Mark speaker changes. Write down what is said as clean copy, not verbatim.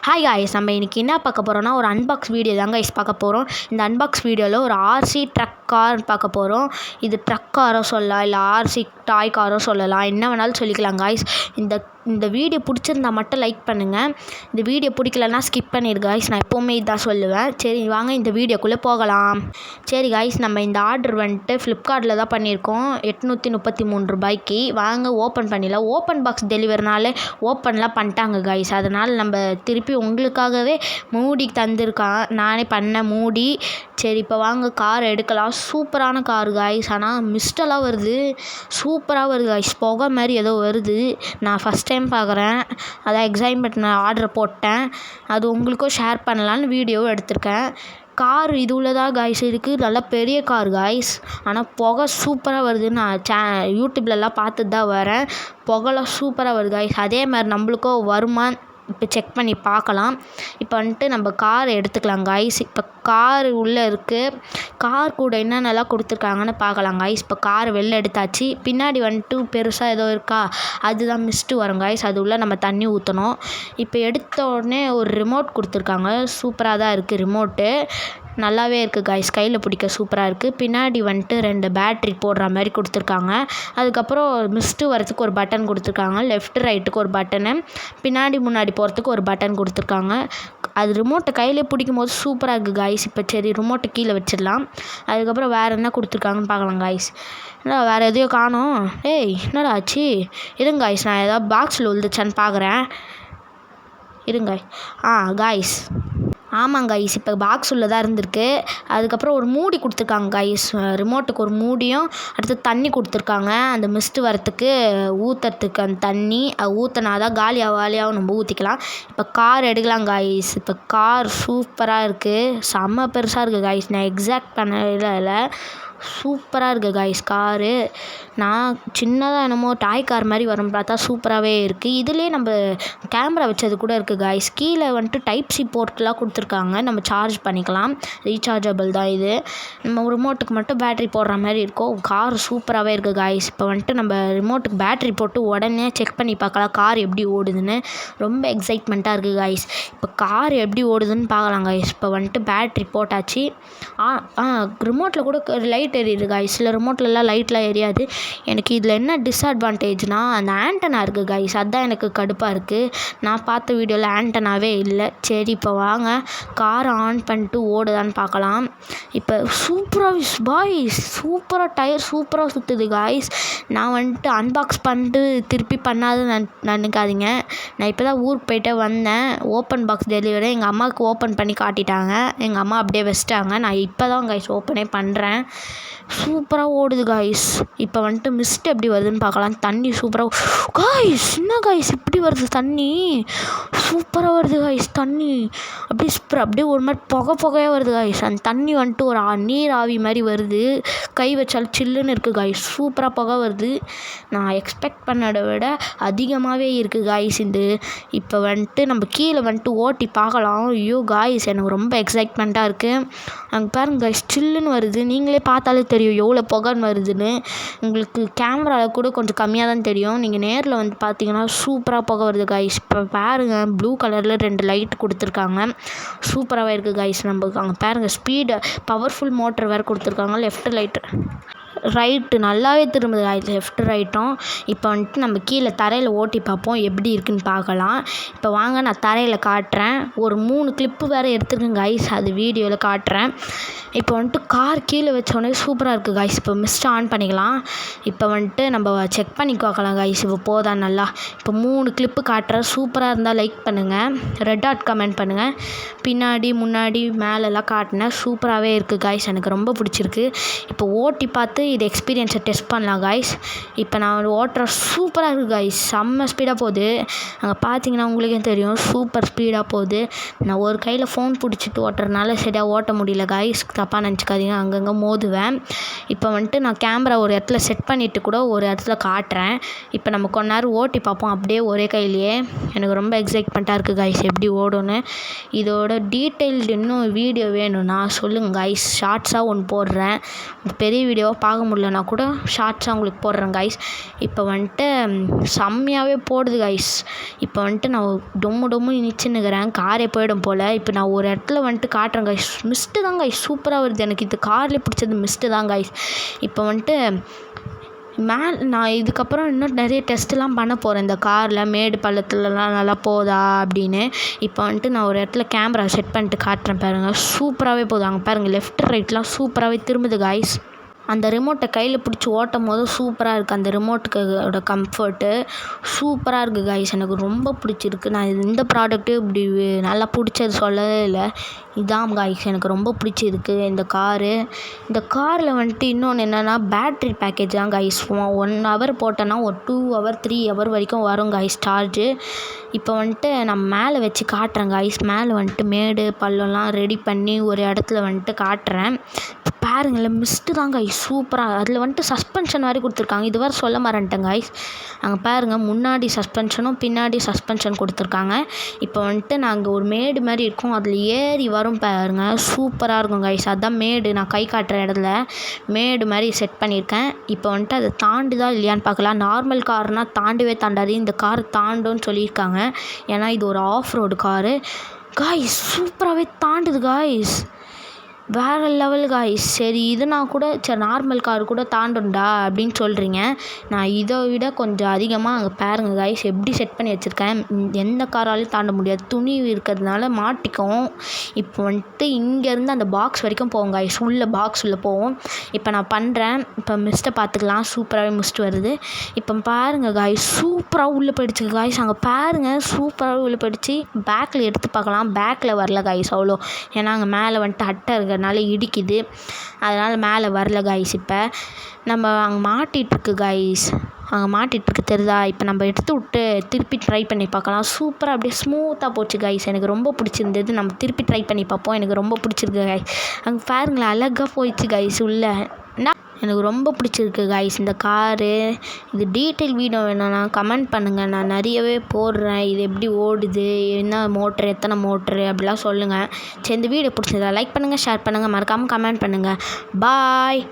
Speaker 1: Hi guys, நம்ம இன்றைக்கி என்ன பார்க்க போகிறோன்னா ஒரு அன்பாக்ஸ் வீடியோ தான் கைஸ் பார்க்க போகிறோம். இந்த அன்பாக்ஸ் வீடியோவில் ஒரு ஆர்சி ட்ரக் கார் பார்க்க போகிறோம். இது ட்ரக் காரோ சொல்லலாம், இல்லை ஆர்சி டாய் காரோ சொல்லலாம், என்ன வேணாலும் சொல்லிக்கலாம் காய்ஸ். இந்த வீடியோ பிடிச்சிருந்தா மட்டும் லைக் பண்ணுங்கள். இந்த வீடியோ பிடிக்கலன்னா ஸ்கிப் பண்ணிடு காய்ஸ். நான் எப்போவுமே இதான் சொல்லுவேன். சரி வாங்க இந்த வீடியோக்குள்ளே போகலாம். சரி காய்ஸ், நம்ம இந்த ஆர்டர் வந்துட்டு ஃப்ளிப்கார்ட்டில் தான் பண்ணியிருக்கோம், 833 ரூபாய்க்கு. வாங்க ஓப்பன் பண்ணிடலாம். ஓப்பன் பாக்ஸ் டெலிவரினாலே ஓப்பன்லாம் பண்ணிட்டாங்க காய்ஸ். அதனால் நம்ம திருப்பி உங்களுக்காகவே மூடி தந்திருக்கான், நானே பண்ண மூடி. சரி இப்போ வாங்க கார் எடுக்கலாம். சூப்பரான கார் காய்ஸ், ஆனால் மிஸ்டெல்லாம் வருது, சூப்பராக வருது காய்ஸ். புகை மாதிரி ஏதோ வருது. நான் ஃபஸ்ட் டைம் பார்க்குறேன், அதான் எக்ஸைட்மெண்ட். நான் ஆர்டர் போட்டேன், அது உங்களுக்கும் ஷேர் பண்ணலான்னு வீடியோவும் எடுத்திருக்கேன். கார் இது உள்ளதாக காய்ஸ் இருக்குது, நல்லா பெரிய கார் காய்ஸ். ஆனால் புகை சூப்பராக வருது. நான் யூடியூப்லலாம் பார்த்துட்டு தான் வரேன். புகைலாம் சூப்பராக வருது காய்ஸ். அதே மாதிரி நம்மளுக்கும் வருமா இப்போ செக் பண்ணி பார்க்கலாம். இப்போ வந்துட்டு நம்ம கார் எடுத்துக்கலாம் காய்ஸ். இப்போ கார் உள்ளே இருக்குது. கார் கூட என்னென்னலாம் கொடுத்துருக்காங்கன்னு பார்க்கலாம் காய்ஸ். இப்போ கார் வெளில எடுத்தாச்சு. பின்னாடி வந்துட்டு பெருசாக ஏதோ இருக்கா, அதுதான் மிஸ்ட்டு வரும் காய்ஸ். அது உள்ளே நம்ம தண்ணி ஊற்றணும். இப்போ எடுத்த உடனே ஒரு ரிமோட் கொடுத்துருக்காங்க, சூப்பராக தான் இருக்குது ரிமோட்டு, நல்லாவே இருக்குது காய்ஸ். கையில் பிடிக்க சூப்பராக இருக்குது. பின்னாடி வந்துட்டு 2 பேட்ரி போடுற மாதிரி கொடுத்துருக்காங்க. அதுக்கப்புறம் மிஸ்ட்டு வரத்துக்கு ஒரு பட்டன் கொடுத்துருக்காங்க, லெஃப்ட் ரைட்டுக்கு ஒரு பட்டனு, பின்னாடி முன்னாடி போகிறதுக்கு ஒரு பட்டன் கொடுத்துருக்காங்க. அது ரிமோட்டை கையிலே பிடிக்கும் போது சூப்பராக இருக்குது காய்ஸ். இப்போ சரி ரிமோட்டை கீழே வச்சிடலாம். அதுக்கப்புறம் வேறு என்ன கொடுத்துருக்காங்கன்னு பார்க்கலாம் காய்ஸ். என்னடா வேறு எதையோ காணோம், என்னடா ஆச்சு? இருங்க காய்ஸ், நான் ஏதாவது பாக்ஸில் விழுந்துச்சான்னு பார்க்குறேன். இருங்க காய்ஸ், ஆமாங்க காய்ஸ், இப்போ பாக்ஸ் உள்ளதாக இருந்திருக்கு. அதுக்கப்புறம் ஒரு மூடி கொடுத்துருக்காங்க காய்ஸ், ரிமோட்டுக்கு ஒரு மூடியும், அடுத்து தண்ணி கொடுத்துருக்காங்க அந்த மிஸ்ட்டு வரத்துக்கு ஊற்றுறதுக்கு. அந்த தண்ணி ஊற்றினா தான் காலியாகவும் நம்ம ஊற்றிக்கலாம். இப்போ கார் எடுக்கலாம் காய்ஸ். இப்போ கார் சூப்பராக இருக்குது, செம்ம பெருசாக இருக்குது காய்ஸ். நான் எக்ஸாக்ட் பண்ணல, சூப்பராக இருக்குது காய்ஸ் காரு. நான் சின்னதாக என்னமோ டாய் கார் மாதிரி வரும் பார்த்தா சூப்பராகவே இருக்குது. இதிலே நம்ம கேமரா வச்சது கூட இருக்குது காய்ஸ். கீழே வந்துட்டு டைப் சி போர்ட்லாம் கொடுத்துருக்காங்க, நம்ம சார்ஜ் பண்ணிக்கலாம், ரீசார்ஜபிள் தான் இது. நம்ம ரிமோட்டுக்கு மட்டும் பேட்ரி போடுற மாதிரி இருக்கும். கார் சூப்பராகவே இருக்குது காய்ஸ். இப்போ வந்துட்டு நம்ம ரிமோட்டுக்கு பேட்ரி போட்டு உடனே செக் பண்ணி பார்க்கலாம் கார் எப்படி ஓடுதுன்னு. ரொம்ப எக்ஸைட்மெண்ட்டாக இருக்குது காய்ஸ். இப்போ கார் எப்படி ஓடுதுன்னு பார்க்கலாம் காய்ஸ். இப்போ வந்துட்டு பேட்ரி போட்டாச்சு. ரிமோட்டில் கூட லைட் எரியுது காய்ஸ். சில ரிமோட்லலாம் லைட்லாம் எரியாது. எனக்கு இதில் என்ன டிஸ்அட்வான்டேஜ்னால் அந்த ஆண்டனா இருக்குது காய்ஸ், அதுதான் எனக்கு கடுப்பாக இருக்குது. நான் பார்த்த வீடியோவில் ஆண்டனாவே இல்லை. சரி இப்போ வாங்க காரை ஆன் பண்ணிட்டு ஓடுதான்னு பார்க்கலாம். இப்போ சூப்பராக பாய்ஸ், சூப்பராக டயர் சூப்பராக சுற்றுது காய்ஸ். நான் வந்துட்டு அன்பாக்ஸ் பண்ணிட்டு திருப்பி பண்ணாதுன்னு நினைக்காதீங்க. நான் இப்போ தான் ஊருக்கு போய்ட்டு வந்தேன். ஓப்பன் பாக்ஸ் டெலிவரி எங்கள் அம்மாவுக்கு ஓப்பன் பண்ணி காட்டிட்டாங்க, எங்கள் அம்மா அப்படியே வச்சிட்டாங்க. நான் இப்போ தான் காய்ஸ் ஓப்பனே பண்ணுறேன். சூப்பராக ஓடுது காய்ஸ். இப்போ வந்துட்டு மிஸ்ட் எப்படி வருதுன்னு பார்க்கலாம். தண்ணி சூப்பராக காய்ஸ், என்ன காய்ஸ் இப்படி வருது தண்ணி, சூப்பராக வருது காய்ஸ் தண்ணி. அப்படியே ஒரு மாதிரி புகையாக வருது காய்ஸ். அந்த தண்ணி வந்துட்டு ஒரு நீர் ஆவி மாதிரி வருது, கை வச்சாலும் சில்லுன்னு இருக்குது காய்ஸ். சூப்பராக புகை வருது. நான் எக்ஸ்பெக்ட் பண்ணதை விட அதிகமாகவே இருக்குது காய்ஸ் இது. இப்போ வந்துட்டு நம்ம கீழே வந்துட்டு ஓட்டி பார்க்கலாம். ஐயோ காய்ஸ், எனக்கு ரொம்ப எக்ஸைட்மெண்ட்டாக இருக்குது. அங்கே பாருங்க காய்ஸ், சில்லுன்னு வருது. நீங்களே பார்த்தாலே தெரியும் எவ்வளோ புகைன்னு வருதுன்னு. உங்களுக்கு கேமராவில் கூட கொஞ்சம் கம்மியாக தான் தெரியும், நீங்கள் நேரில் வந்து பார்த்தீங்கன்னா சூப்பராக புகை வருது காய்ஸ். இப்போ பாருங்கள், ப்ளூ கலரில் 2 லைட் கொடுத்துருக்காங்க, சூப்பராகவே இருக்குது காய்ஸ். நம்ம அங்கே பாருங்கள் ஸ்பீடு பவர்ஃபுல் மோட்டர் வேறு கொடுத்துருக்காங்க. லெஃப்ட் ரைட்டு நல்லாவே திரும்புது காய்ஸ், லெஃப்ட் ரைட்டும். இப்போ வந்துட்டு நம்ம கீழே தரையில் ஓட்டி பார்ப்போம் எப்படி இருக்குன்னு பார்க்கலாம். இப்போ வாங்க நான் தரையில் காட்டுறேன். ஒரு 3 கிளிப்பு வேறு எடுத்துருக்கேன் காய்ஸ், அது வீடியோவில் காட்டுறேன். இப்போ வந்துட்டு கார் கீழே வச்சோடனே சூப்பராக இருக்குது காய்ஸ். இப்போ மிஸ்ட் ஆன் பண்ணிக்கலாம். இப்போ வந்துட்டு நம்ம செக் பண்ணி பார்க்கலாம் காய்ஸ். இப்போ போதா நல்லா. இப்போ 3 கிளிப்பு காட்டுறேன். சூப்பராக இருந்தால் லைக் பண்ணுங்கள், ரெட் டாட் கமெண்ட் பண்ணுங்கள். பின்னாடி முன்னாடி மேலெல்லாம் காட்டினேன், சூப்பராகவே இருக்குது காய்ஸ், எனக்கு ரொம்ப பிடிச்சிருக்கு. இப்போ ஓட்டி பார்த்து இது எக்ஸ்பீரியன்ஸை டெஸ்ட் பண்ணலாம் காய்ஸ். இப்போ நான் ஓட்டுற சூப்பராக இருக்குது காய்ஸ், செம்ம ஸ்பீடாக போகுது. அங்கே பார்த்தீங்கன்னா உங்களுக்கே தெரியும், சூப்பர் ஸ்பீடாக போகுது. நான் ஒரு கையில் ஃபோன் பிடிச்சிட்டு ஓட்டுறதுனால சரியாக ஓட்ட முடியல காய்ஸ், தப்பாக நினச்சிக்காதீங்க, அங்கங்கே மோதுவேன். இப்போ வந்துட்டு நான் கேமரா ஒரு இடத்துல செட் பண்ணிவிட்டு கூட ஒரு இடத்துல காட்டுறேன். இப்போ நம்ம கொஞ்ச நேரம் ஓட்டி பார்ப்போம் அப்படியே ஒரே கையிலேயே. எனக்கு ரொம்ப எக்ஸைட்மெண்ட்டாக இருக்குது காய்ஸ் எப்படி ஓடுன்னு. இதோட டீட்டெயில்டு இன்னும் வீடியோ வேணும்னா சொல்லுங்கள் காய்ஸ், ஷார்ட்ஸாக ஒன்று போடுறேன். பெரிய வீடியோவாக பார்க்க முடியலனா கூட ஷார்ட்ஸாக உங்களுக்கு போடுறேன் கைஸ். இப்போ வந்துட்டு செம்மையாகவே போடுது கைஸ். இப்போ வந்துட்டு நான் டொம்மு நிச்சுன்னுக்கிறேன், காரே போயிடும் போல். இப்போ நான் ஒரு இடத்துல வந்துட்டு காட்டுறேன் கைஸ். மிஸ்ட்டு தான் கைஸ் சூப்பராக வருது. எனக்கு இது கார்லேயே பிடிச்சது மிஸ்ட்டு தான் கைஸ். இப்போ வந்துட்டு நான் இதுக்கப்புறம் இன்னும் நிறைய டெஸ்ட்டுலாம் பண்ண போகிறேன் இந்த காரில், மேடு பள்ளத்துலலாம் நல்லா போதா அப்படின்னு. இப்போ வந்துட்டு நான் ஒரு இடத்துல கேமரா செட் பண்ணிட்டு காட்டுறேன் பாருங்கள். சூப்பராகவே போகுது. அங்கே பாருங்கள், லெஃப்ட் ரைட்லாம் சூப்பராகவே திரும்புது கைஸ். அந்த ரிமோட்டை கையில் பிடிச்சி ஓட்டும் போது சூப்பராக இருக்குது. அந்த ரிமோட்டுக்கோட கம்ஃபர்ட்டு சூப்பராக இருக்குது கைஸ். எனக்கு ரொம்ப பிடிச்சிருக்கு. நான் இந்த ப்ராடக்ட்டு இப்படி நல்லா பிடிச்சது சொல்லவே இல்லை. இதான் கைஸ் எனக்கு ரொம்ப பிடிச்சிருக்கு இந்த காரு. இந்த காரில் வந்துட்டு இன்னொன்று என்னென்னா பேட்ரி பேக்கேஜ் தான் கைஸ். 1 ஹவர் போட்டோன்னா ஒரு 2 ஹவர் 3 ஹவர் வரைக்கும் வரும் கைஸ் சார்ஜு. இப்போ வந்துட்டு நான் மேலே வச்சு காட்டுறேன் கைஸ். மேலே வந்துட்டு மேடு பள்ளம்லாம் ரெடி பண்ணி ஒரு இடத்துல வந்துட்டு காட்டுறேன். பாருங்களேன், மிஸ்ட்டு தான் கைஸ் சூப்பராக. அதில் வந்துட்டு சஸ்பென்ஷன் மாதிரி கொடுத்துருக்காங்க. இது வரை சொல்ல மாட்டேன் கைஸ். அங்கே பாருங்கள், முன்னாடி சஸ்பென்ஷனும் பின்னாடி சஸ்பென்ஷன் கொடுத்துருக்காங்க. இப்போ வந்துட்டு நாங்கள் ஒரு மேடு மாதிரி இருக்கும், அதில் ஏறி வரும் பாருங்கள், சூப்பராக இருக்கும் கைஸ். அதுதான் மேடு. நான் கை காட்டுற இடத்துல மேடு மாதிரி செட் பண்ணியிருக்கேன். இப்போ வந்துட்டு அதை தாண்டுதா இல்லையான்னு பார்க்கலாம். நார்மல் கார்னால் தாண்டவே தாண்டாது, இந்த கார் தாண்டுன்னு சொல்லியிருக்காங்க. ஏன்னா இது ஒரு ஆஃப் ரோடு காரு கைஸ். சூப்பராகவே தாண்டுது கைஸ், வேறு லெவல் கைஸ். சரி, இதுனா கூட சரி நார்மல் கார் கூட தாண்டும்டா அப்படின்னு சொல்கிறீங்க. நான் இதை விட கொஞ்சம் அதிகமாக அங்கே பாருங்கள் கைஸ் எப்படி செட் பண்ணி வச்சுருக்கேன். எந்த காராலையும் தாண்ட முடியாது, துணி இருக்கிறதுனால மாட்டிக்கும். இப்போ வந்துட்டு இங்கேருந்து அந்த பாக்ஸ் வரைக்கும் போவோம் கைஸ், உள்ள பாக்ஸ் உள்ளே போவோம். இப்போ நான் பண்ணுறேன். இப்போ மிஸ்ட்டை பார்த்துக்கலாம். சூப்பராகவே மிஸ்ட்டு வருது. இப்போ பாருங்கள் கைஸ், சூப்பராக உள்ளே போயிடுச்சு கைஸ். அங்கே பாருங்கள், சூப்பராகவே உள்ளே போயிடுச்சு. பேக்கில் எடுத்து பார்க்கலாம். பேக்கில் வரல கைஸ் அவ்வளோ, ஏன்னா அங்கே மேலே வந்துட்டு அட்டை இருக்கிறதுனால இடிக்குது, அதனால் மேலே வரல கைஸ். இப்போ நம்ம அங்கே மாட்டிகிட்ருக்கு கைஸ், அங்கே மாட்டிகிட்ருக்கு தெரியுதா. இப்போ நம்ம எடுத்து விட்டு திருப்பி ட்ரை பண்ணி பார்க்கலாம். சூப்பராக அப்படியே ஸ்மூத்தாக போச்சு கைஸ். எனக்கு ரொம்ப பிடிச்சிருந்தது. நம்ம திருப்பி ட்ரை பண்ணி பார்ப்போம். எனக்கு ரொம்ப பிடிச்சிருக்கு கைஸ். அங்கே பாருங்களேன், அழகாக போயிடுச்சு கைஸ் உள்ள. எனக்கு ரொம்ப பிடிச்சிருக்கு கைஸ் இந்த காரு. இது டீட்டெயில் வீடியோ வேணும்னா கமெண்ட் பண்ணுங்கள், நான் நிறையவே போடுறேன். இது எப்படி ஓடுது, என்ன மோட்ரு, எத்தனை மோட்ரு அப்படிலாம் சொல்லுங்கள். சரி, இந்த வீடியோ பிடிச்சதா லைக் பண்ணுங்கள், ஷேர் பண்ணுங்கள், மறக்காமல் கமெண்ட் பண்ணுங்கள். பாய்.